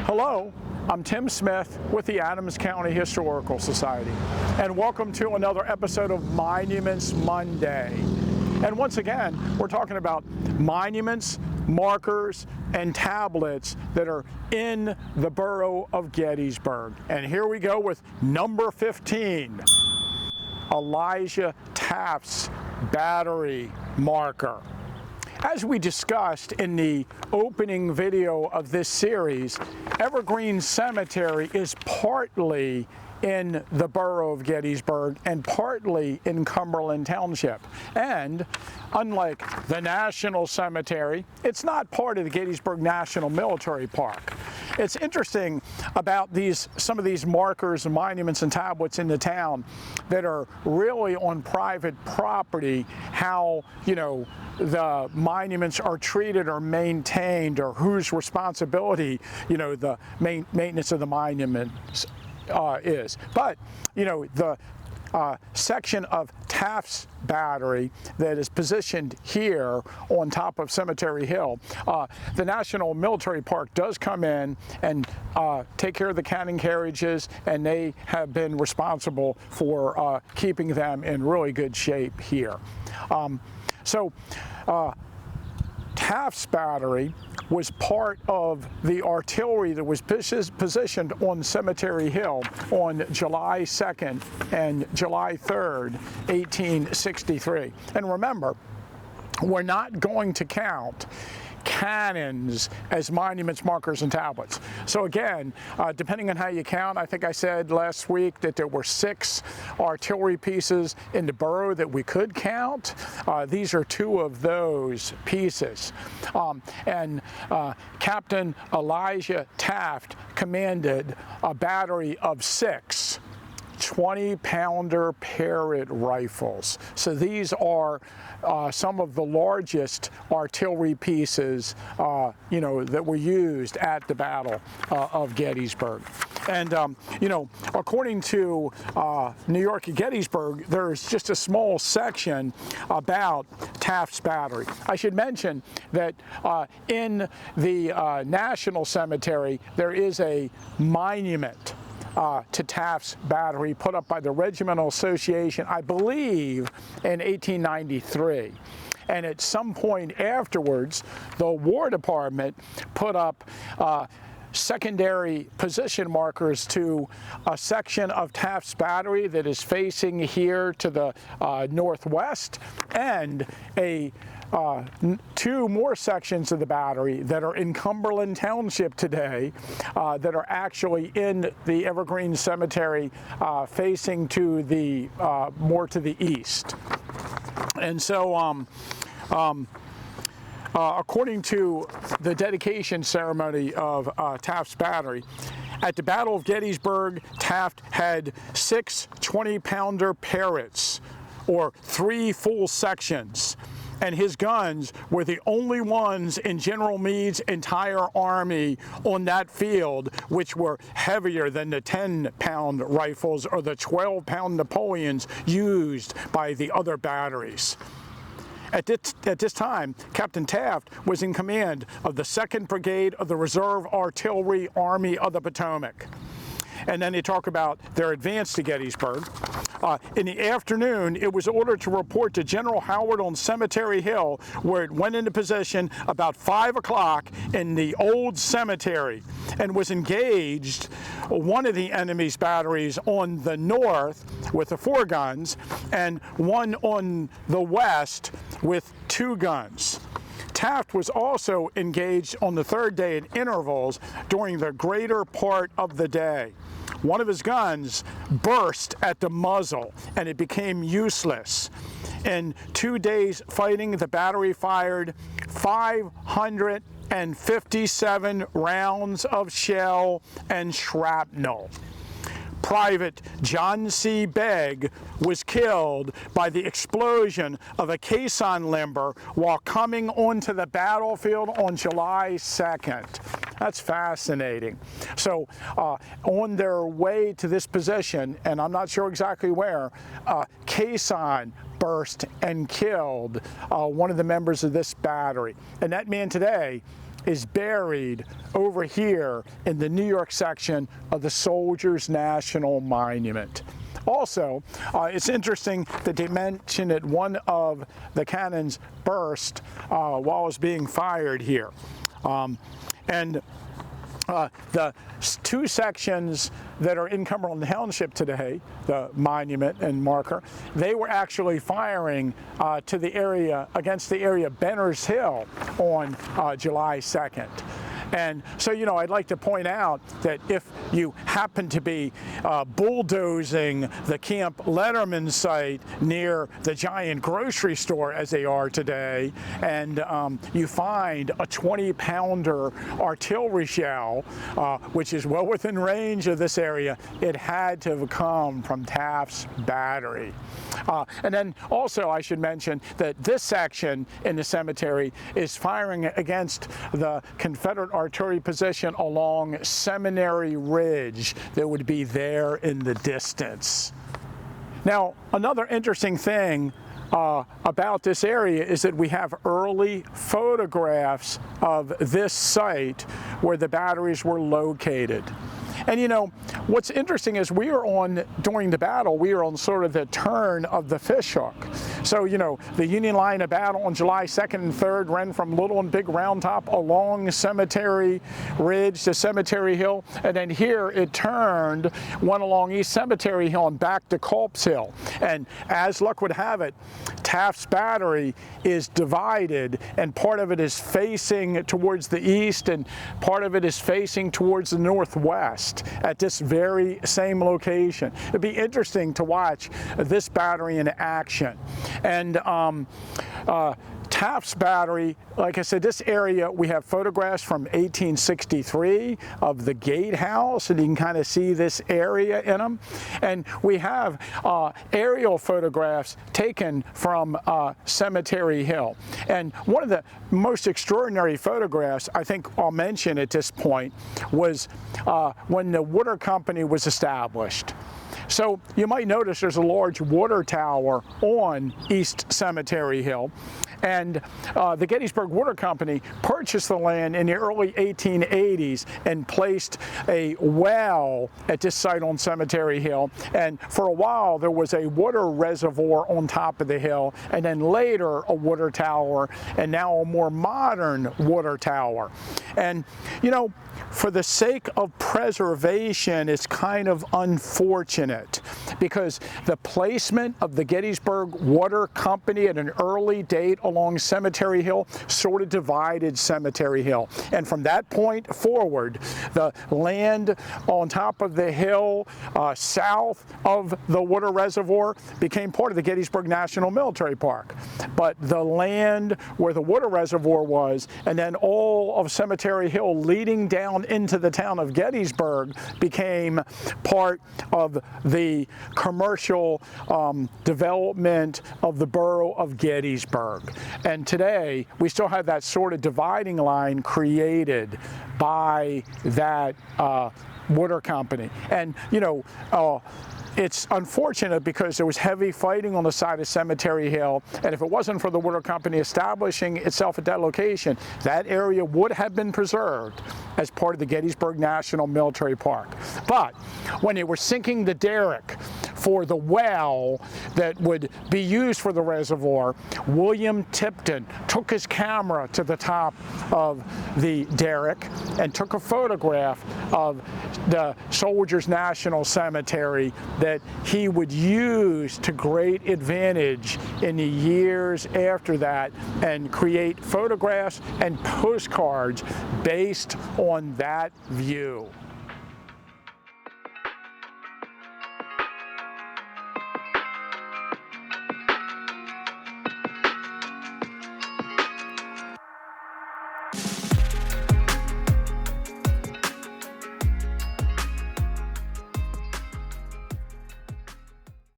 Hello, I'm Tim Smith with the Adams County Historical Society, and welcome to another episode of Monuments Monday. And once again, we're talking about monuments, markers, and tablets that are in the Borough of Gettysburg. And here we go with number 15, Elijah Taft's Battery Marker. As we discussed in the opening video of this series, Evergreen Cemetery is partly in the Borough of Gettysburg and partly in Cumberland Township. And unlike the National Cemetery, it's not part of the Gettysburg National Military Park. It's interesting about some of these markers and monuments and tablets in the town that are really on private property, how, the monuments are treated or maintained, or whose responsibility, the maintenance of the monuments is. But, the section of Taft's Battery that is positioned here on top of Cemetery Hill, the National Military Park does come in and take care of the cannon carriages, and they have been responsible for keeping them in really good shape here. Taft's Battery was part of the artillery that was positioned on Cemetery Hill on July 2nd and July 3rd, 1863. And remember, we're not going to count cannons as monuments, markers, and tablets. So again, depending on how you count, I think I said last week that there were 6 artillery pieces in the borough that we could count. These are 2 of those pieces. Captain Elijah Taft commanded a battery of 6 20-pounder Parrott rifles. So these are some of the largest artillery pieces, that were used at the Battle of Gettysburg. And, according to New York at Gettysburg, there's just a small section about Taft's Battery. I should mention that in the National Cemetery, there is a monument to Taft's Battery put up by the Regimental Association, I believe, in 1893. And at some point afterwards, the War Department put up secondary position markers to a section of Taft's Battery that is facing here to the northwest, and 2 more sections of the battery that are in Cumberland Township today that are actually in the Evergreen Cemetery facing to the more to the east. And so according to the dedication ceremony of Taft's Battery, at the Battle of Gettysburg, Taft had 6 20-pounder Parrotts, or 3 full sections, and his guns were the only ones in General Meade's entire army on that field which were heavier than the 10-pound rifles or the 12-pound Napoleons used by the other batteries. At this time, Captain Taft was in command of the 2nd Brigade of the Reserve Artillery Army of the Potomac. And then they talk about their advance to Gettysburg. In the afternoon, it was ordered to report to General Howard on Cemetery Hill, where it went into position about 5 o'clock in the old cemetery and was engaged one of the enemy's batteries on the north with the 4 guns and one on the west with 2 guns. Taft was also engaged on the 3rd day at intervals during the greater part of the day. One of his guns burst at the muzzle and it became useless. In 2 days fighting, the battery fired 557 rounds of shell and shrapnel. Private John C. Begg was killed by the explosion of a caisson limber while coming onto the battlefield on July 2nd. That's fascinating. So on their way to this position, and I'm not sure exactly where, caisson burst and killed one of the members of this battery. And that man today is buried over here in the New York section of the Soldiers' National Monument. Also, it's interesting that they mention that one of the cannons burst while it was being fired here. The two sections that are in Cumberland Township today, the monument and marker, they were actually firing to the area, against the area Benner's Hill on July 2nd. And so, you know, I'd like to point out that if you happen to be bulldozing the Camp Letterman site near the giant grocery store, as they are today, and you find a 20-pounder artillery shell, which is well within range of this area, it had to have come from Taft's battery. And then also I should mention that this section in the cemetery is firing against the Confederate artillery position along Seminary Ridge that would be there in the distance. Now, another interesting thing about this area is that we have early photographs of this site where the batteries were located. And you know, what's interesting is during the battle, we were on sort of the turn of the fishhook. So, you know, the Union line of battle on July 2nd and 3rd ran from Little and Big Round Top along Cemetery Ridge to Cemetery Hill, and then here it turned, went along East Cemetery Hill and back to Culp's Hill. And as luck would have it, Taft's battery is divided, and part of it is facing towards the east and part of it is facing towards the northwest at this very same location. It'd be interesting to watch this battery in action. And Taft's battery, like I said, this area, we have photographs from 1863 of the gatehouse, and you can kind of see this area in them. And we have aerial photographs taken from Cemetery Hill. And one of the most extraordinary photographs I think I'll mention at this point was when the water company was established. So you might notice there's a large water tower on East Cemetery Hill. And the Gettysburg Water Company purchased the land in the early 1880s and placed a well at this site on Cemetery Hill. And for a while there was a water reservoir on top of the hill, and then later a water tower, and now a more modern water tower. And you know, for the sake of preservation, it's kind of unfortunate because the placement of the Gettysburg Water Company at an early date along Cemetery Hill sort of divided Cemetery Hill. And from that point forward, the land on top of the hill south of the water reservoir became part of the Gettysburg National Military Park. But the land where the water reservoir was, and then all of Cemetery Hill leading down into the town of Gettysburg, became part of the commercial development of the borough of Gettysburg. And today, we still have that sort of dividing line created by that water company. And, you know, it's unfortunate because there was heavy fighting on the side of Cemetery Hill, and if it wasn't for the water company establishing itself at that location, that area would have been preserved as part of the Gettysburg National Military Park. But when they were sinking the derrick for the well that would be used for the reservoir, William Tipton took his camera to the top of the derrick and took a photograph of the Soldiers' National Cemetery that he would use to great advantage in the years after that and create photographs and postcards based on that view.